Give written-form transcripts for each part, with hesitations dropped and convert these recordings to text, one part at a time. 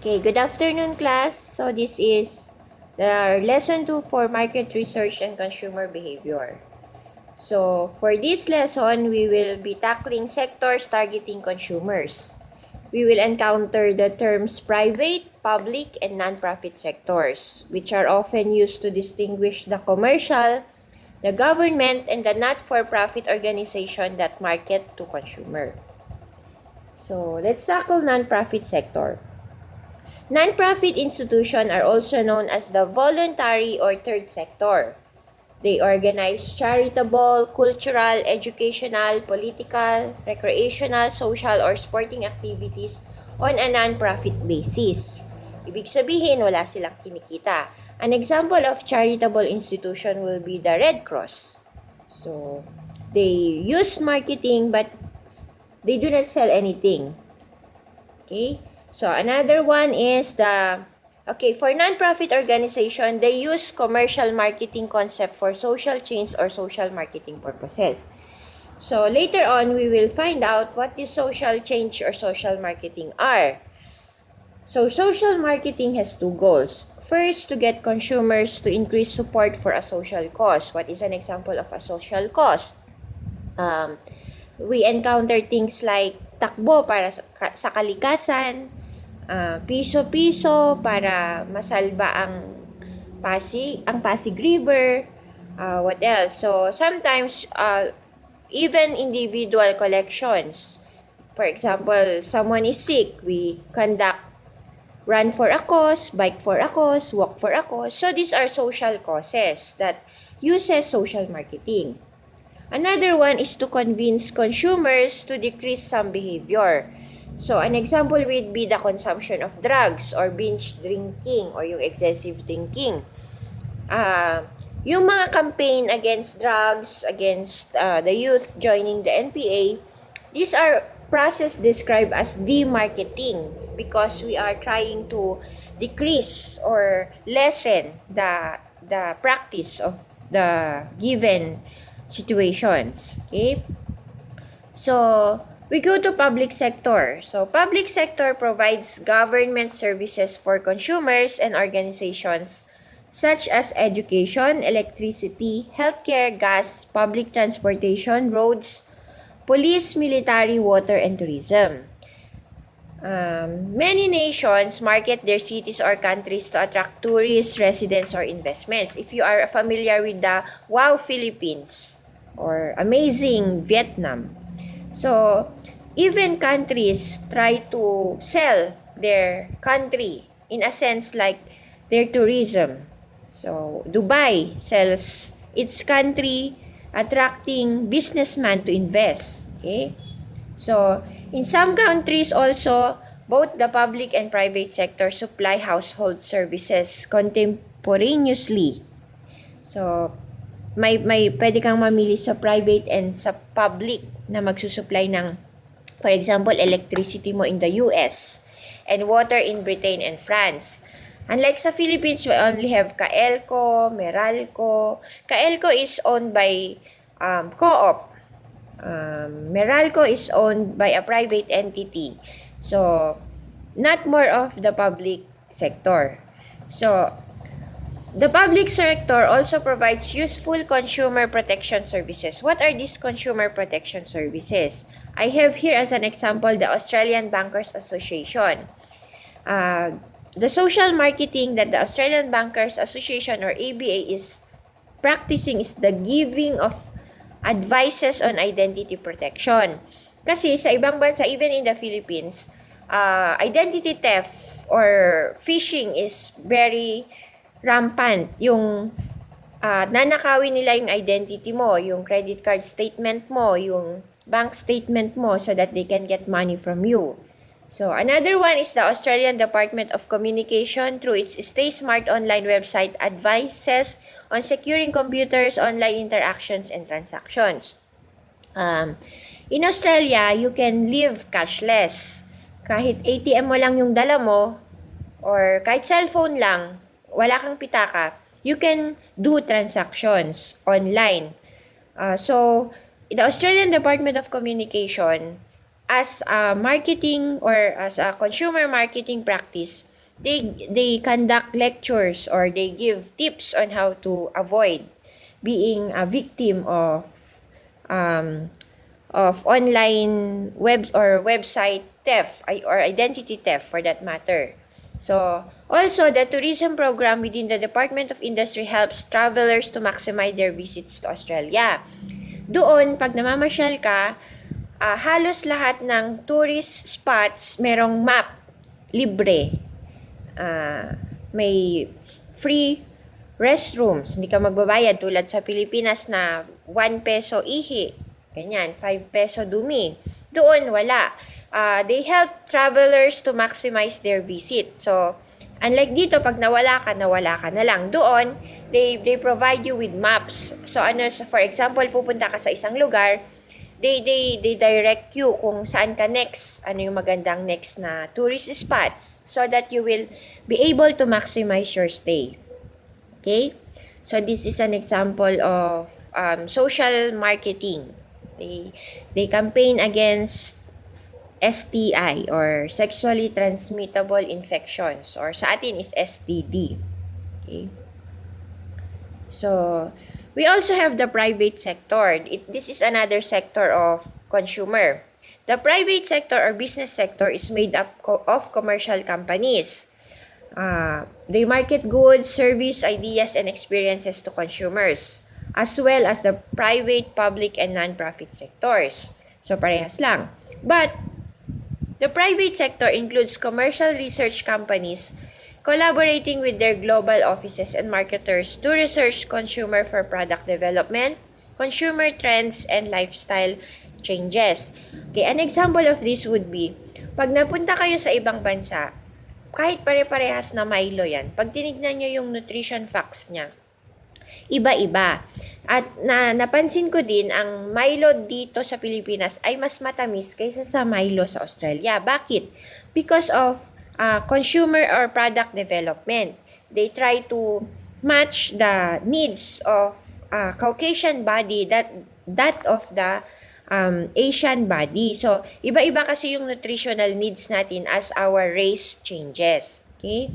Okay, good afternoon class. So this is the lesson 2 for market research and consumer behavior. So for this lesson, we will be tackling sectors targeting consumers. We will encounter the terms private, public, and non-profit sectors, which are often used to distinguish the commercial, the government, and the not-for-profit organization that market to consumer. So let's tackle non-profit sector. Non-profit institutions are also known as the voluntary or third sector. They organize charitable, cultural, educational, political, recreational, social, or sporting activities on a non-profit basis. Ibig sabihin, wala silang kinikita. An example of charitable institution will be the Red Cross. So, they use marketing but they do not sell anything. Okay? So, another one is for non-profit organization, they use commercial marketing concept for social change or social marketing purposes. So, later on, we will find out what this social change or social marketing are. So, social marketing has two goals. First, to get consumers to increase support for a social cause. What is an example of a social cause? We encounter things like takbo para sa kalikasan, piso-piso para masalba ang Pasig River, what else? So sometimes even individual collections. For example, someone is sick, we conduct run for a cause, bike for a cause, walk for a cause. So these are social causes that uses social marketing. Another one is to convince consumers to decrease some behavior. So, an example would be the consumption of drugs or binge drinking or yung excessive drinking. Yung mga campaign against drugs, against the youth joining the NPA, these are process described as demarketing because we are trying to decrease or lessen the practice of the given situations. Okay? So, we go to public sector. So, public sector provides government services for consumers and organizations such as education, electricity, healthcare, gas, public transportation, roads, police, military, water, and tourism. Many nations market their cities or countries to attract tourists, residents, or investments. If you are familiar with the Wow Philippines or Amazing Vietnam, so even countries try to sell their country in a sense like their tourism. So Dubai sells its country attracting businessmen to invest. Okay? So, in some countries also, both the public and private sector supply household services contemporaneously. So, may pwede kang mamili sa private and sa public na magsusupply ng, for example, electricity mo in the US and water in Britain and France. Unlike sa Philippines, we only have Kaelco, Meralco. Kaelco is owned by Co-op. Meralco is owned by a private entity. So, not more of the public sector. So, the public sector also provides useful consumer protection services. What are these consumer protection services? I have here as an example the Australian Bankers Association. The social marketing that the Australian Bankers Association or ABA is practicing is the giving of advices on identity protection. Kasi sa ibang bansa, even in the Philippines, identity theft or phishing is very rampant. Yung nanakawin nila yung identity mo, yung credit card statement mo, yung bank statement mo so that they can get money from you. So, another one is the Australian Department of Communication through its Stay Smart online website advises on securing computers, online interactions, and transactions. In Australia, you can live cashless. Kahit ATM mo lang yung dala mo, or kahit cellphone lang, wala kang pitaka, you can do transactions online. So, the Australian Department of Communication, as a marketing or as a consumer marketing practice, they conduct lectures or they give tips on how to avoid being a victim um, of online webs or website theft or identity theft for that matter. So, also, the tourism program within the Department of Industry helps travelers to maximize their visits to Australia. Doon, pag namamasyal ka, halos lahat ng tourist spots merong map, libre. May free restrooms, hindi ka magbabayad tulad sa Pilipinas na 1 peso ihi, ganyan, 5 peso dumi. Doon, wala. They help travelers to maximize their visit. So, unlike dito, pag nawala ka na lang. Doon, they provide you with maps. So, for example, pupunta ka sa isang lugar, they direct you kung saan ka next, ano yung magandang next na tourist spots so that you will be able to maximize your stay. Okay? So this is an example of social marketing. They campaign against STI or sexually transmittable infections, or sa atin is STD. Okay? So, we also have the private sector. This is another sector of consumer. The private sector or business sector is made up of commercial companies. They market goods, service, ideas, and experiences to consumers, as well as the private, public, and non-profit sectors. So, parehas lang. But, the private sector includes commercial research companies collaborating with their global offices and marketers to research consumer for product development, consumer trends, and lifestyle changes. Okay, an example of this would be, pag napunta kayo sa ibang bansa, kahit pare-parehas na Milo yan, pag tinignan nyo yung nutrition facts niya, iba-iba. At napansin ko din, ang Milo dito sa Pilipinas ay mas matamis kaysa sa Milo sa Australia. Bakit? Because of consumer or product development. They try to match the needs of Caucasian body that of the Asian body. So, iba-iba kasi yung nutritional needs natin as our race changes. Okay?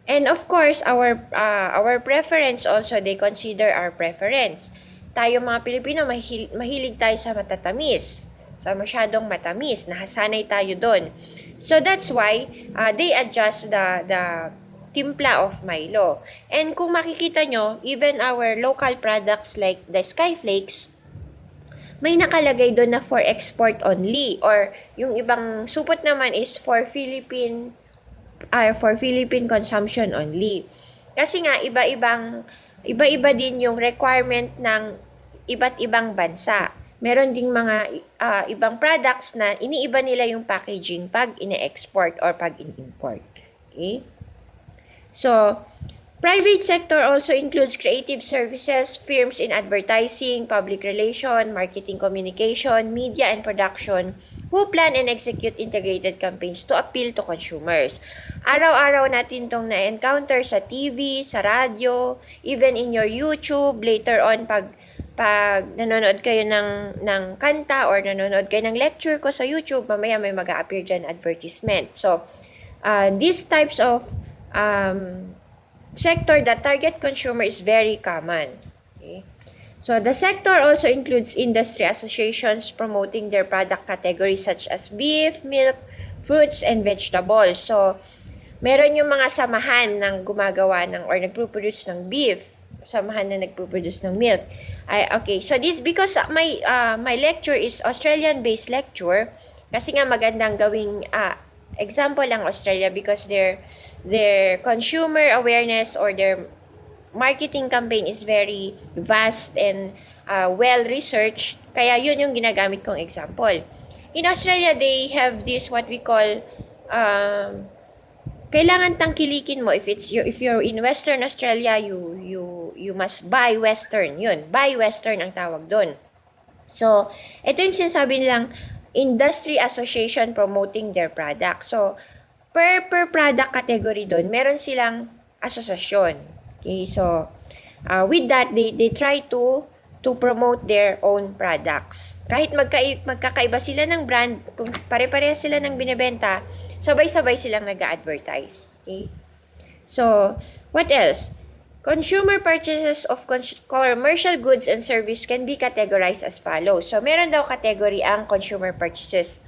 And of course, our preference also, they consider our preference. Tayo mga Pilipino, mahilig tayo sa matatamis, sa masyadong matamis, nahasanay tayo doon. So that's why they adjust the timpla of Milo. And kung makikita nyo, even our local products like the Skyflakes, may nakalagay doon na for export only, or yung ibang supot naman is for Philippine consumption only. Kasi nga iba-iba din yung requirement ng iba't ibang bansa. Meron ding mga ibang products na iniiba nila yung packaging pag ine-export or pag in-import. Okay? So, private sector also includes creative services, firms in advertising, public relation, marketing communication, media and production, who plan and execute integrated campaigns to appeal to consumers. Araw-araw natin tong na-encounter sa TV, sa radyo, even in your YouTube, later on pag nanonood kayo ng kanta or nanonood kayo ng lecture ko sa YouTube, mamaya may mag-a-appear dyan advertisement. So, these types of sector that target consumer is very common. Okay? So, the sector also includes industry associations promoting their product categories such as beef, milk, fruits, and vegetables. So, meron yung mga samahan ng gumagawa or nagpo-produce ng beef, samahan na nagpo-produce ng milk. Okay, so this because my lecture is Australian-based lecture, kasi nga magandang gawing example lang Australia because their consumer awareness or their marketing campaign is very vast and well-researched, kaya yun yung ginagamit kong example. In Australia, they have this what we call kailangan tangkilikin mo if you're in Western Australia, you must buy Western. Yun, buy Western ang tawag doon. So, ito yung sinasabi nilang industry association promoting their product. So, per product category doon, meron silang asosasyon. Okay, so with that they try to promote their own products. Kahit magkakaiba sila ng brand, kung pare-pareha sila ng binebenta, Sabay-sabay silang nag-a-advertise. Okay? So, what else? Consumer purchases of commercial goods and service can be categorized as follows. So, meron daw category ang consumer purchases.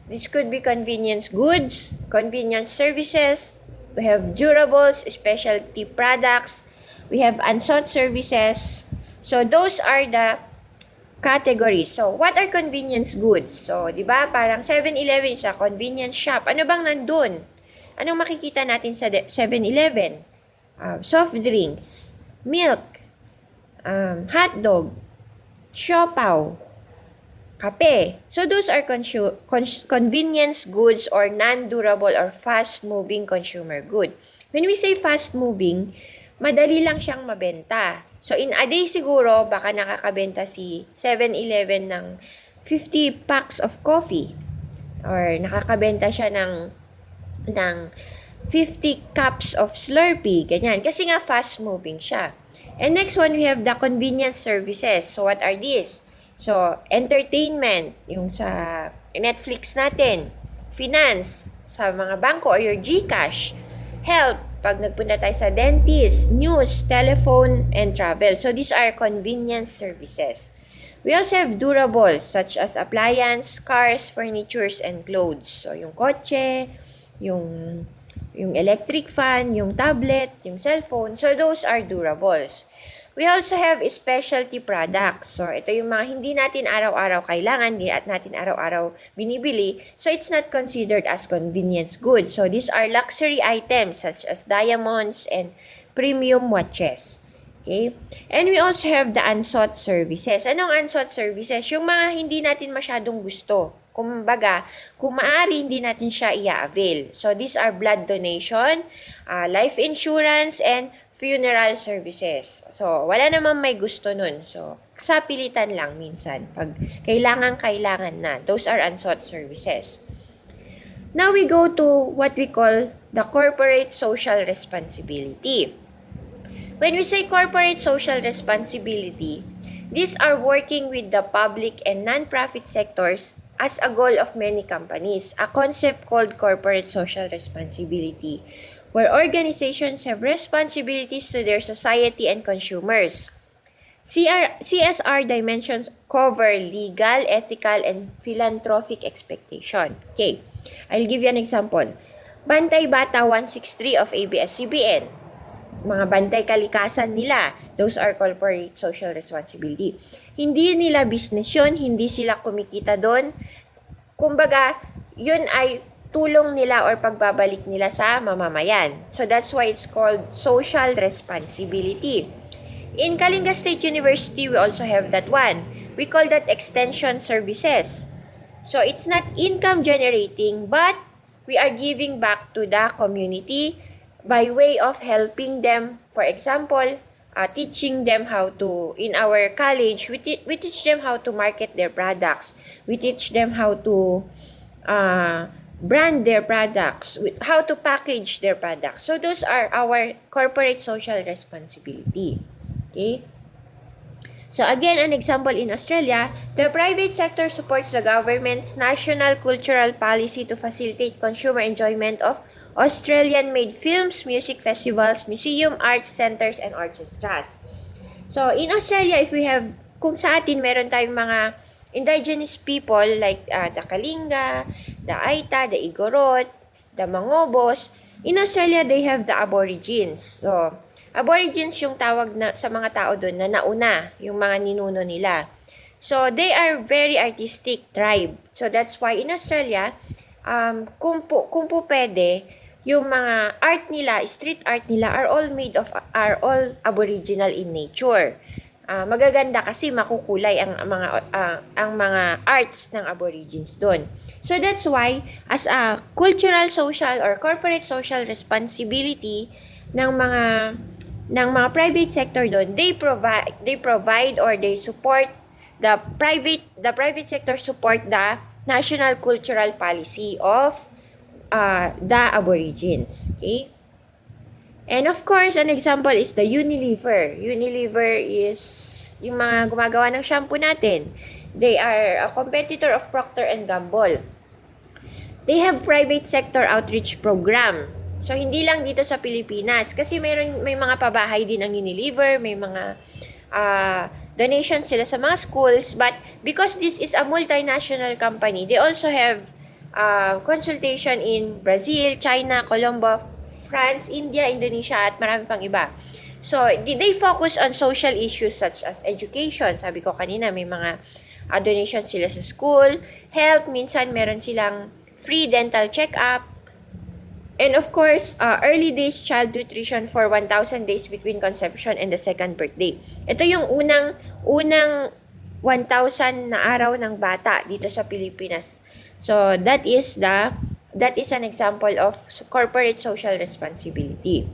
This could be convenience goods, convenience services, we have durables, specialty products, we have unsought services. So, those are the categories. So, what are convenience goods? So, di ba, parang 7-Eleven is a convenience shop. Ano bang nandun? Anong makikita natin sa 7-Eleven? Soft drinks, milk, hotdog, siopaw, kape. So, those are convenience goods or non-durable or fast-moving consumer good. When we say fast-moving, madali lang siyang mabenta. So, in a day siguro, baka nakakabenta si 7-Eleven ng 50 packs of coffee. Or nakakabenta siya ng 50 cups of Slurpee. Ganyan. Kasi nga fast-moving siya. And next one, we have the convenience services. So, what are these? So, entertainment, yung sa Netflix natin. Finance, sa mga bangko or your GCash. Health, pag nagpunta tayo sa dentist, news, telephone, and travel. So, these are convenience services. We also have durables such as appliance, cars, furnitures, and clothes. So, yung kotse, yung electric fan, yung tablet, yung cellphone. So, those are durables. We also have specialty products. So, ito yung mga hindi natin araw-araw kailangan, hindi at natin araw-araw binibili. So, it's not considered as convenience goods. So, these are luxury items such as diamonds and premium watches. Okay? And we also have the unsought services. Anong unsought services? Yung mga hindi natin masyadong gusto. Kumbaga, kung maaari, hindi natin siya i-avail. So, these are blood donation, life insurance, and funeral services. So, wala namang may gusto nun. So, sa pilitan lang minsan. Pag kailangan na. Those are unsought services. Now, we go to what we call the corporate social responsibility. When we say corporate social responsibility, these are working with the public and non-profit sectors as a goal of many companies, a concept called corporate social responsibility, where organizations have responsibilities to their society and consumers. CSR dimensions cover legal, ethical, and philanthropic expectation. Okay, I'll give you an example. Bantay Bata 163 of ABS-CBN. Mga bantay kalikasan nila. Those are corporate social responsibility. Hindi nila business yun, hindi sila kumikita doon. Kumbaga, yun ay tulong nila or pagbabalik nila sa mamamayan. So that's why it's called social responsibility. In Kalinga State University, we also have that one. We call that extension services. So it's not income generating, but we are giving back to the community by way of helping them. For example, teaching them how to, in our college, we teach them how to market their products. We teach them how to brand their products, how to package their products. So those are our corporate social responsibility. Okay? So again, an example in Australia, the private sector supports the government's national cultural policy to facilitate consumer enjoyment of Australian-made films, music festivals, museum, arts centers, and orchestras. So, in Australia, if we have, kung sa atin, meron tayong mga indigenous people like the Kalinga, the Aita, the Igorot, the Mangobos. In Australia, they have the Aborigines. So, Aborigines yung tawag na, sa mga tao doon na nauna, yung mga ninuno nila. So, they are very artistic tribe. So, that's why in Australia, kung po pwede, yung mga art nila, street art nila are all aboriginal in nature. Magaganda kasi makukulay ang mga arts ng aborigines doon. So that's why as a cultural, social or corporate social responsibility ng mga private sector doon, they provide or they support the private sector support the national cultural policy of the aborigines. Okay? And of course, an example is the Unilever. Unilever is yung mga gumagawa ng shampoo natin. They are a competitor of Procter & Gamble. They have private sector outreach program. So, hindi lang dito sa Pilipinas. Kasi may mga pabahay din ang Unilever, may mga donations sila sa mga schools. But because this is a multinational company, they also have consultation in Brazil, China, Colombo, France, India, Indonesia, at marami pang iba. So, they focus on social issues such as education. Sabi ko kanina, may mga donations sila sa school, health, minsan meron silang free dental check-up, and of course, early days child nutrition for 1,000 days between conception and the second birthday. Ito yung unang 1,000 na araw ng bata dito sa Pilipinas. So, that is an example of corporate social responsibility.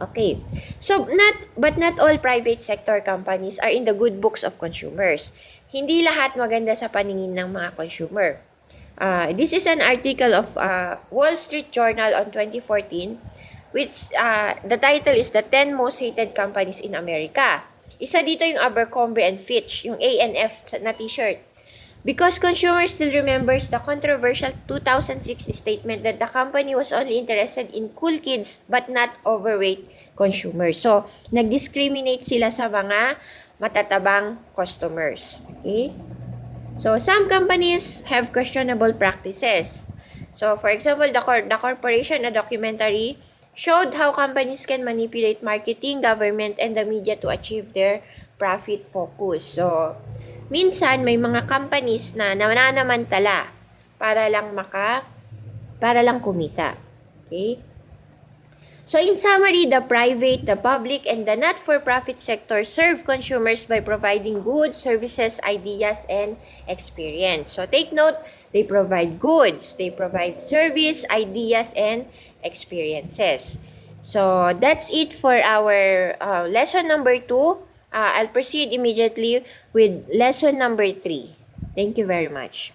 Okay. So, not all private sector companies are in the good books of consumers. Hindi lahat maganda sa paningin ng mga consumer. This is an article of Wall Street Journal on 2014, which the title is The 10 Most Hated Companies in America. Isa dito yung Abercrombie and Fitch, yung A&F na t-shirt. Because consumers still remembers the controversial 2006 statement that the company was only interested in cool kids but not overweight consumers. So, nag-discriminate sila sa mga matatabang customers. Okay? So, some companies have questionable practices. So, for example, the Corporation, a documentary, showed how companies can manipulate marketing, government, and the media to achieve their profit focus. So, minsan may mga companies na nananamantala para lang kumita. Okay? So, in summary, the private, the public, and the not-for-profit sector serve consumers by providing goods, services, ideas, and experience. So, take note, they provide goods, they provide service, ideas, and experiences. So, that's it for our lesson number 2. I'll proceed immediately with lesson number 3. Thank you very much.